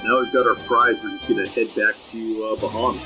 now we've got our prize. We're just gonna head back to Bahamut.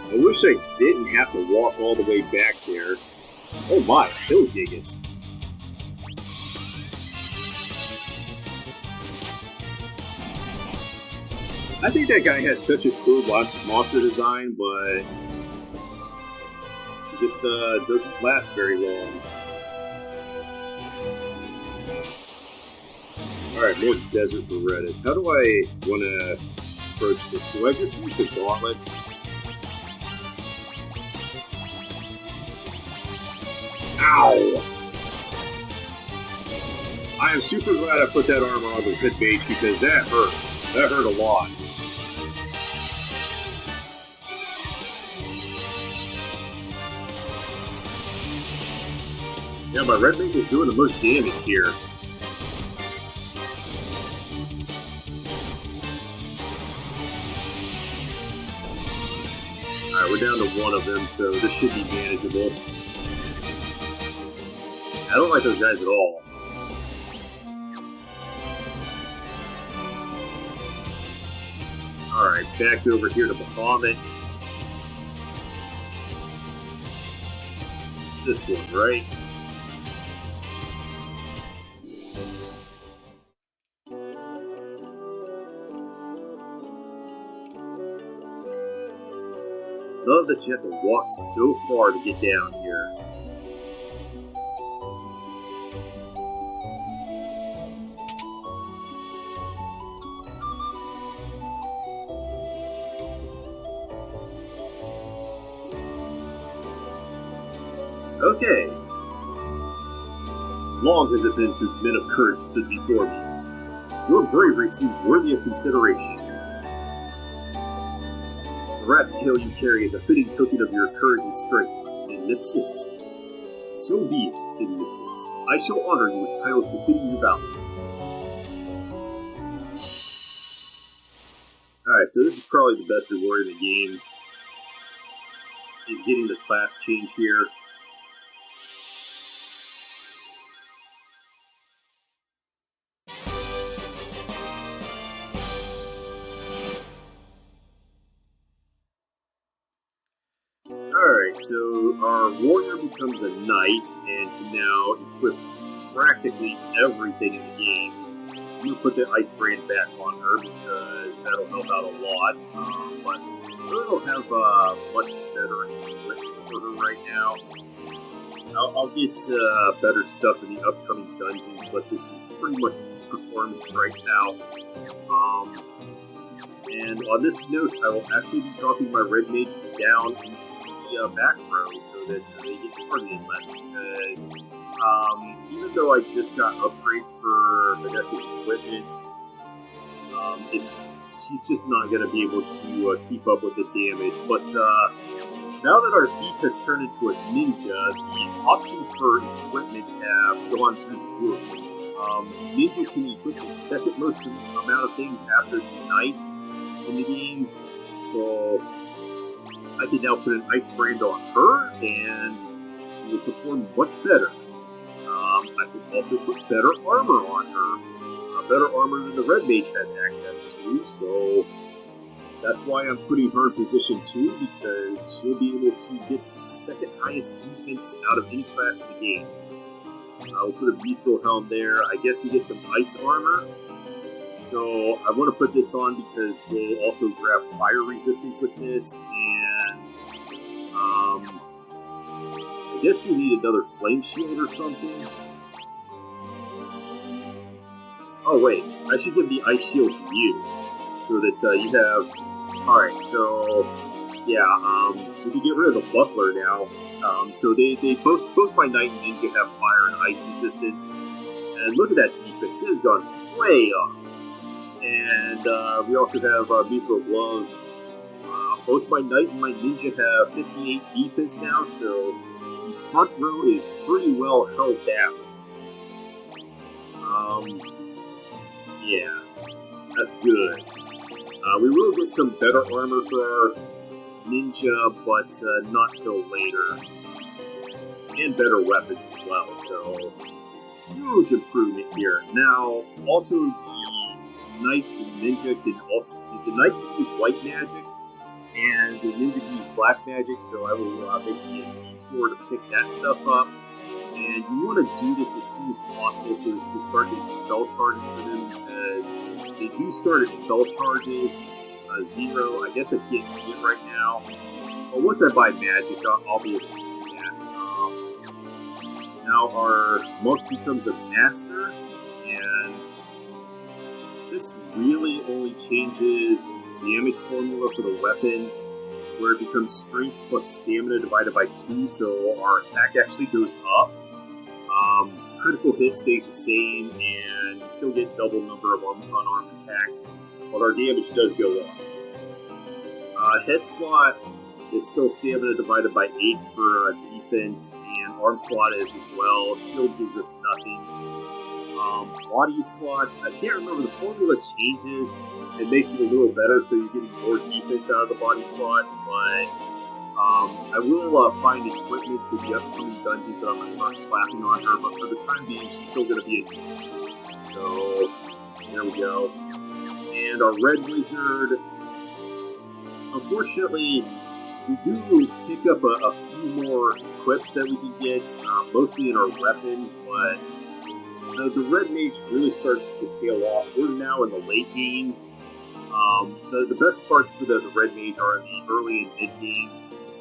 I wish I didn't have to walk all the way back there. Oh my, Hillgigus. I think that guy has such a cool monster design, but it just doesn't last very long. Alright, more Desert Berettas. How do I want to approach this? Do I just use the gauntlets? Ow! I am super glad I put that armor on the pit mage because that hurt. That hurt a lot. Yeah, my red mage is doing the most damage here. Alright, we're down to one of them, so this should be manageable. I don't like those guys at all. Alright, back over here to Bahamut. This one, right? Love that you have to walk so far to get down here. Okay. Long has it been since men of courage stood before me. Your bravery seems worthy of consideration. The rat's tail you carry is a fitting token of your courage and strength, Ellipsis. So be it, Ellipsis. I shall honor you with titles befitting your valor. Alright, so this is probably the best reward in the game. Is getting the class change here. Alright, so our warrior becomes a knight and can now equip practically everything in the game. I'm going to put the ice brand back on her because that'll help out a lot. But I really don't have much better equipment for her right now. I'll get better stuff in the upcoming dungeons, but this is pretty much performance right now. And on this note, I will actually be dropping my red mage down into the back row so that they get targeted less because even though I just got upgrades for Vanessa's equipment, she's just not going to be able to keep up with the damage. But now that our thief has turned into a ninja, the options for equipment have gone through the roof. Ninja can equip the second most amount of things after the knight in the game, so I can now put an ice brand on her, and she will perform much better. I can also put better armor on her, better armor than the red mage has access to, so that's why I'm putting her in position 2, because she'll be able to get the second highest defense out of any class in the game. I'll put a mithril helm there. I guess we get some ice armor. So I want to put this on because we'll also grab fire resistance with this, and I guess we need another flame shield or something. Oh wait, I should give the ice shield to you, so that you have... Alright, so yeah, we can get rid of the buckler now. So they both my knight and ninja have fire and ice resistance, and look at that defense, it has gone way up. And we also have mithril gloves. Both my knight and my ninja have 58 defense now, so the front row is pretty well held down. Yeah, that's good. We will get some better armor for our ninja, but not till later. And better weapons as well, so huge improvement here. Now, also the knights and ninja can also, the knight can use white magic, and the ninja can use black magic, so I will make a detour to pick that stuff up. And you want to do this as soon as possible so that you can start getting spell charges for them, because they do start as spell charges 0. I guess I can't see it right now. But once I buy magic, I'll be able to see that. Now our monk becomes a master, and this really only changes the damage formula for the weapon, where it becomes strength plus stamina divided by 2, so our attack actually goes up. Critical hit stays the same, and you still get double number of unarmed attacks, but our damage does go up. Head slot is still stamina divided by 8 for defense, and arm slot is as well. Shield gives us nothing. Body slots, I can't remember, the formula changes. It makes it a little better, so you're getting more defense out of the body slots, but I will find equipment to the upcoming dungeons that I'm going to start slapping on her, but for the time being, she's still going to be a beast. So, there we go. And our red wizard, unfortunately, we do pick up a few more equips that we can get, mostly in our weapons, but the red mage really starts to tail off. We're now in the late game. The best parts for the red mage are in the early and mid game,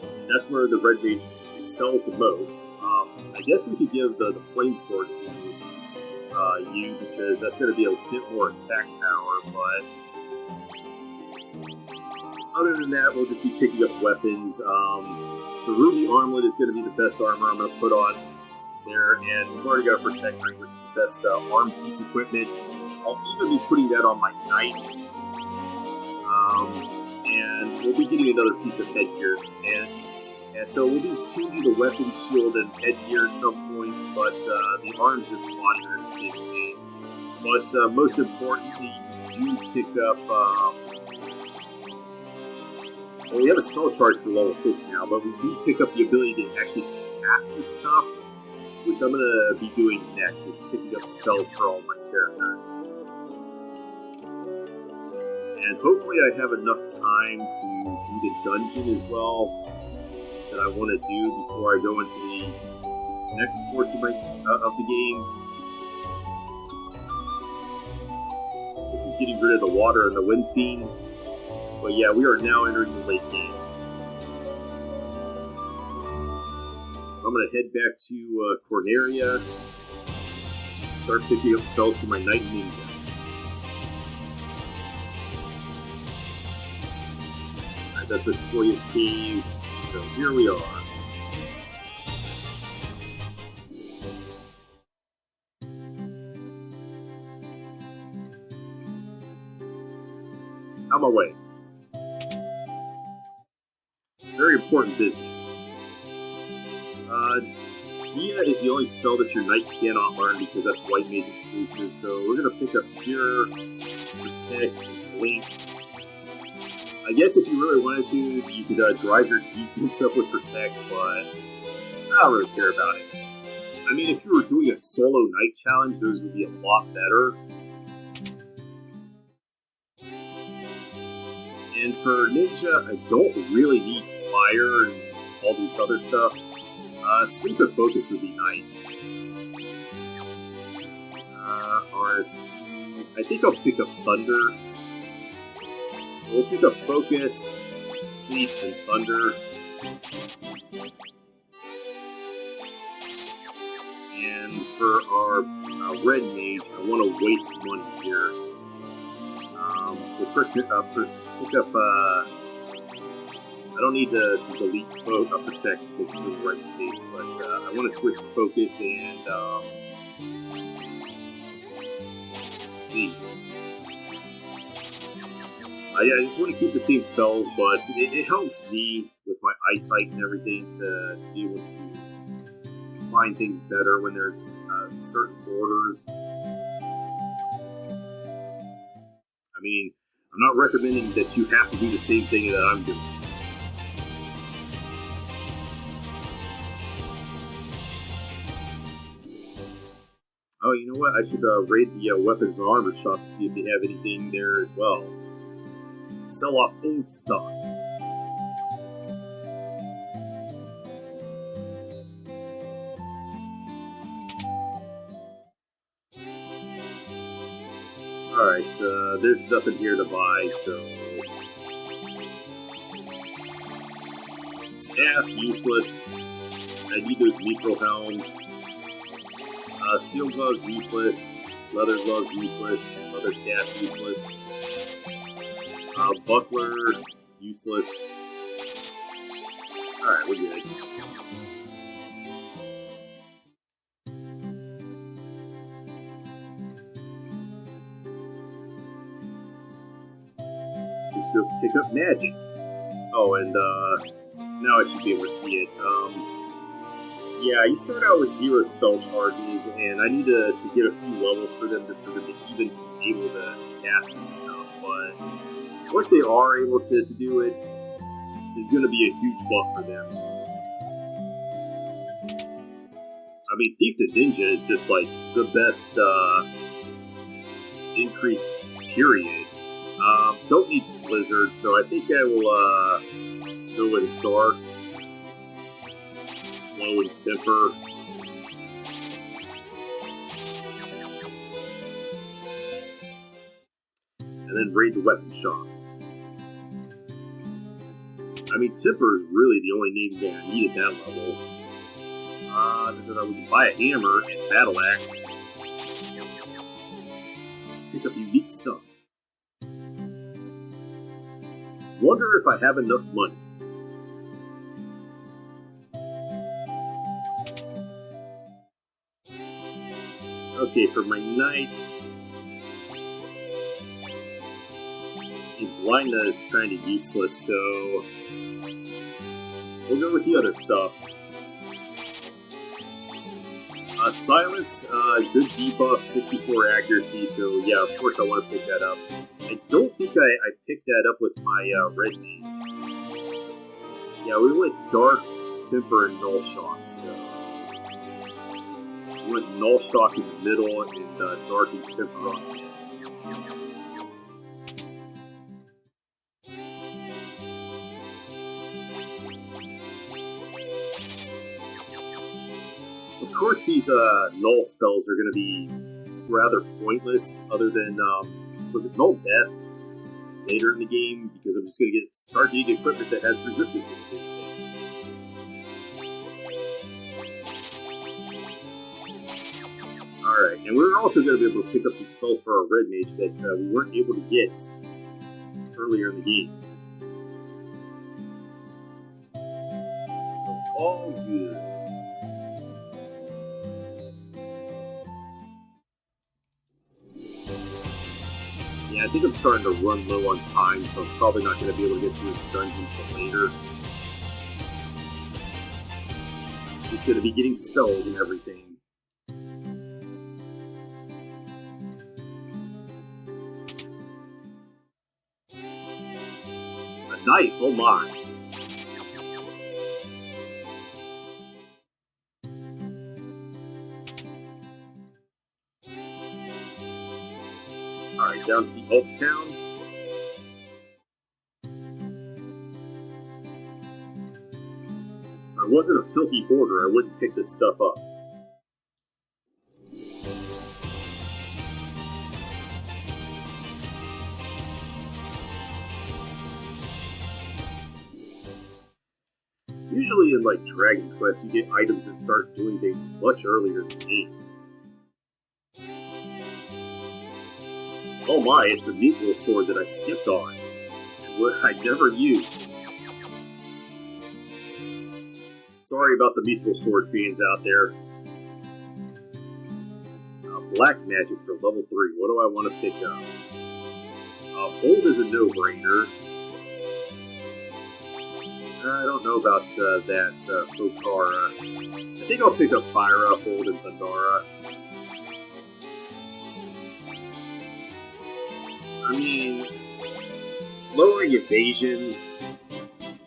and that's where the red mage excels the most. I guess we could give the flame sword to you, because that's going to be a bit more attack power, but other than that, we'll just be picking up weapons. The ruby armlet is going to be the best armor I'm going to put on there, and we've already got a protect ring, which is the best arm piece equipment. I'll even be putting that on my knight, and we'll be getting another piece of headgear, and so we'll be changing the weapon, shield, and headgear at some points, but the arms and body are going to stay the same. But most importantly, you do pick up. Well, we have a spell charge for level 6 now, but we do pick up the ability to actually cast this stuff, which I'm going to be doing next, is picking up spells for all my characters. And hopefully I have enough time to do the dungeon as well that I want to do before I go into the next course of the game, which is getting rid of the water and the wind fiend. But yeah, we are now entering the late game. I'm going to head back to Corneria, start picking up spells for my Knight Ninja. Alright, that's the Victorious Cave, so here we are. On my way. Very important business. Dia is the only spell that your knight cannot learn because that's white mage exclusive, so we're going to pick up Cure, Protect, and Blink. I guess if you really wanted to, you could drive your defense up with Protect, but I don't really care about it. I mean, if you were doing a solo knight challenge, those would be a lot better. And for Ninja, I don't really need Fire and all this other stuff. Sleep and Focus would be nice. RST. I think I'll pick up Thunder. So we'll pick up Focus, Sleep, and Thunder. And for our Red Mage, I want to waste money here. We'll pick up I don't need to delete Protect because it's in the right space, but I want to switch to Focus and Sleep. Yeah, I just want to keep the same spells, but it helps me with my eyesight and everything to be able to find things better when there's certain orders. I mean, I'm not recommending that you have to do the same thing that I'm doing. Oh, you know what? I should raid the weapons and armor shop to see if they have anything there as well. Sell off old stuff. Alright, there's nothing here to buy, so... Staff, useless. I need those mithril helms. Steel gloves, useless. Leather gloves, useless. Leather cap, useless. Buckler, useless. Alright, we're good. Just go pick up magic. Oh, and now I should be able to see it. Yeah, you start out with 0 spell charges, and I need to get a few levels for them to even be able to cast this stuff. But once they are able to do it, it's going to be a huge buff for them. I mean, Thief to Ninja is just like the best increase period. Don't need Blizzard, so I think I will go with Dark, Slow, and Temper. And then raid the weapon shop. I mean, Temper is really the only name that I need at that level. We can buy a hammer and battle axe. Just pick up unique stuff. Wonder if I have enough money. Okay, for my knights, Blinda is kind of useless, so we'll go with the other stuff. Silence, good debuff, 64 accuracy, so yeah, of course I want to pick that up. I don't think I picked that up with my red mage. Yeah, we went Dark, Temper, and Null Shock, so... We went Null Shock in the middle, and Dark and Temper on the ends. Of course, these null spells are going to be rather pointless, other than, was it Null Death later in the game? Because I'm just going to start getting equipment that has resistance against it. Alright, and we're also going to be able to pick up some spells for our red mage that we weren't able to get earlier in the game. So, all good. Yeah, I think I'm starting to run low on time, so I'm probably not going to be able to get through the dungeon until later. It's just going to be getting spells and everything. A knife, oh my! Alright, down to the Elf Town. If I wasn't a filthy hoarder, I wouldn't pick this stuff up. Usually in, like, Dragon Quest, you get items that start doing things much earlier in the game. Oh my, it's the mithril sword that I skipped on, and what I never used. Sorry about the mithril sword fiends out there. Black magic for level 3, what do I want to pick up? Hold is a no-brainer. I don't know about that Fokara. I think I'll pick up Fire Up, Hold, and Thundara. I mean, lowering evasion,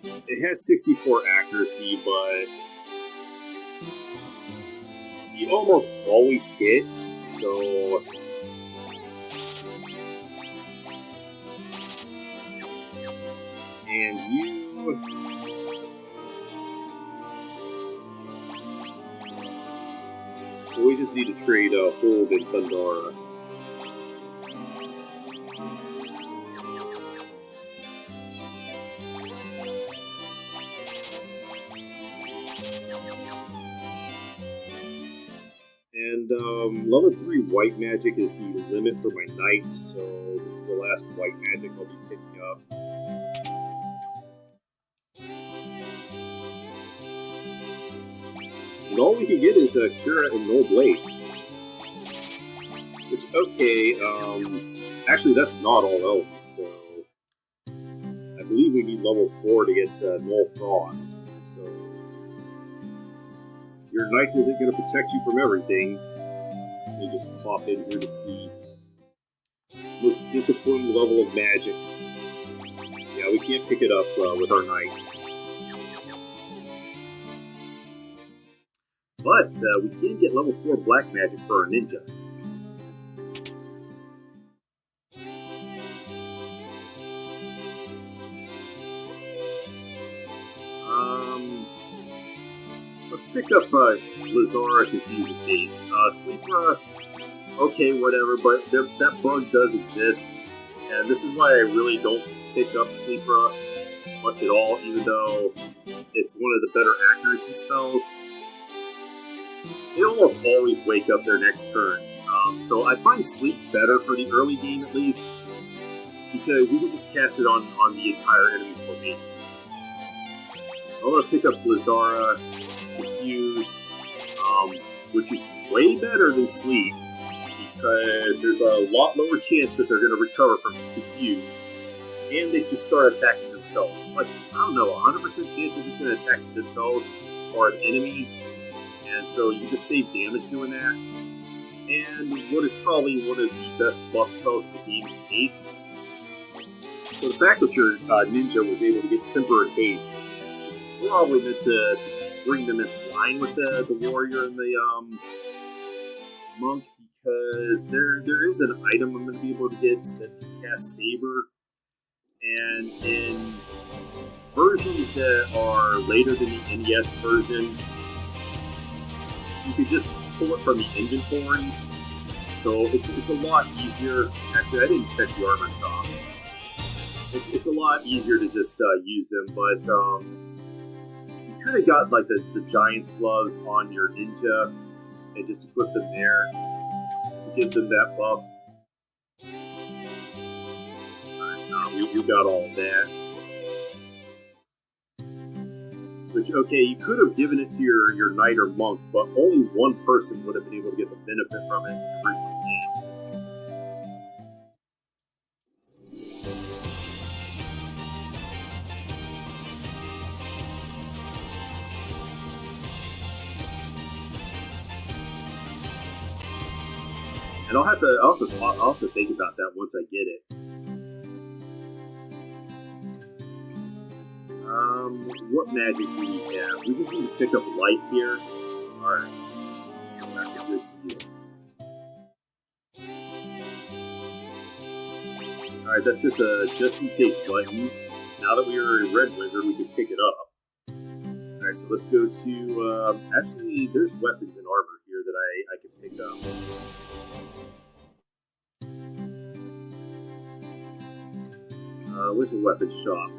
it has 64 accuracy, but you almost always hit, so... And you... So we just need to trade Hold and Thundara. And level 3 white magic is the limit for my knight, so this is the last white magic I'll be picking up. And all we can get is Kira and Null Blades. Which, okay, actually that's not all elements, so... I believe we need level 4 to get Null Frost, so... Your knight isn't going to protect you from everything. Let me just pop in here to see. Most disappointing level of magic. Yeah, we can't pick it up with our knight. But we can get level 4 black magic for our ninja. Let's pick up Lazara Confusing Haste. Sleepra, okay, whatever, but that bug does exist. And this is why I really don't pick up Sleepra much at all, even though it's one of the better accuracy spells. They almost always wake up their next turn. So I find Sleep better for the early game at least, because you can just cast it on the entire enemy formation. I'm going to pick up Lazara Confuse, which is way better than Sleep, because there's a lot lower chance that they're going to recover from Confuse, and they just start attacking themselves. It's like, I don't know, 100% chance they're just going to attack themselves or an enemy, and so you just save damage doing that. And what is probably one of the best buff spells in the game, Haste. So the fact that your ninja was able to get Temper and Haste is probably meant to bring them in line with the warrior and the monk, because there is an item I'm going to be able to get that can cast Saber, and in versions that are later than the NES version, you could just pull it from the inventory, so it's a lot easier. Actually, I didn't check the armor top. It's a lot easier to just use them, but you could have got like the Giant's gloves on your ninja and just equip them there to give them that buff. Alright, we got all of that. Which, okay, you could have given it to your knight or monk, but only one person would have been able to get the benefit from it in the original game. And I'll have to think about that once I get it. What magic do we have? We just need to pick up life here. Alright. That's a good deal. Alright, that's just a just in case button. Now that we are a red wizard, we can pick it up. Alright, so let's go to, actually, there's weapons and armor here that I can pick up. Where's the weapons shop?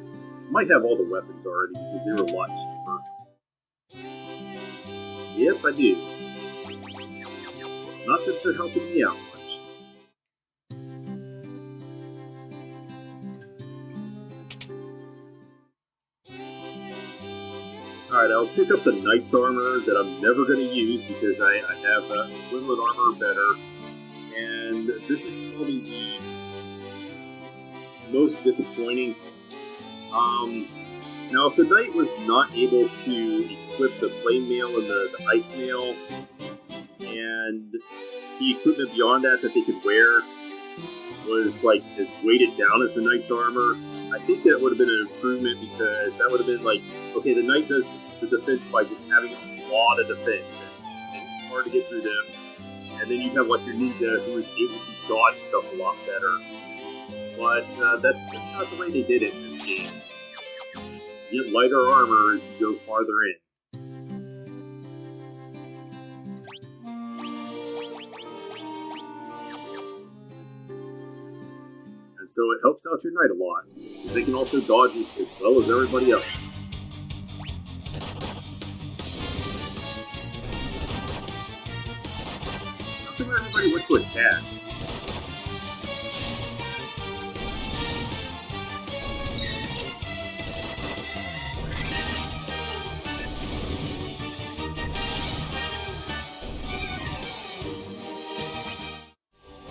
Might have all the weapons already because they were a lot cheaper. Yep, I do. Not that they're helping me out much. Alright, I'll pick up the Knight's armor that I'm never going to use because I have equivalent armor better. And this is probably the most disappointing. Now, if the knight was not able to equip the flame mail and the ice mail, and the equipment beyond that they could wear was like as weighted down as the knight's armor, I think that would have been an improvement, because that would have been like, okay, the knight does the defense by just having a lot of defense, and it's hard to get through them. And then you have like your ninja who is able to dodge stuff a lot better. But that's just not the way they did it in this game. You get lighter armor as you go farther in. And so it helps out your knight a lot, because they can also dodge as well as everybody else. How come everybody went to attack?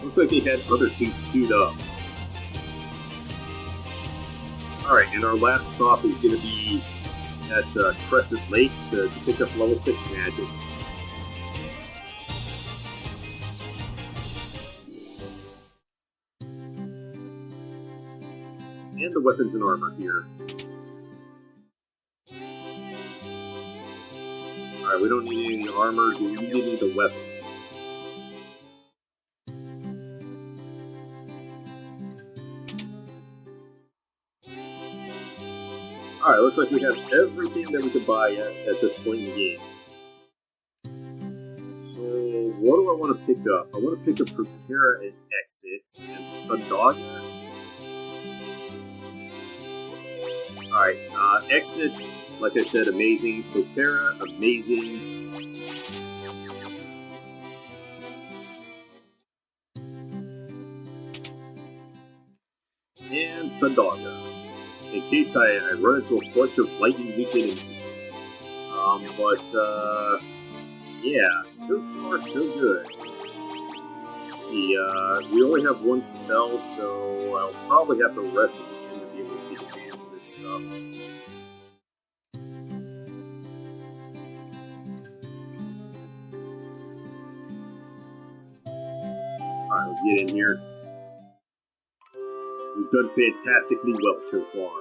Looks like they had other things queued up. Alright, and our last stop is going to be at Crescent Lake to pick up level 6 magic. And the weapons and armor here. Alright, we don't need any armor, we need any of the weapons. Alright, looks like we have everything that we could buy at this point in the game. So, what do I want to pick up? I want to pick up Protera and Exit, and Thundaga. Alright, Exit, like I said, amazing. Protera, amazing. And Thundaga, in case I run into a bunch of lightning weak enemies. Yeah, so far so good. Let's see, we only have one spell, so I'll probably have to rest at the end to be able to take advantage of this stuff. Alright, let's get in here. We've done fantastically well so far.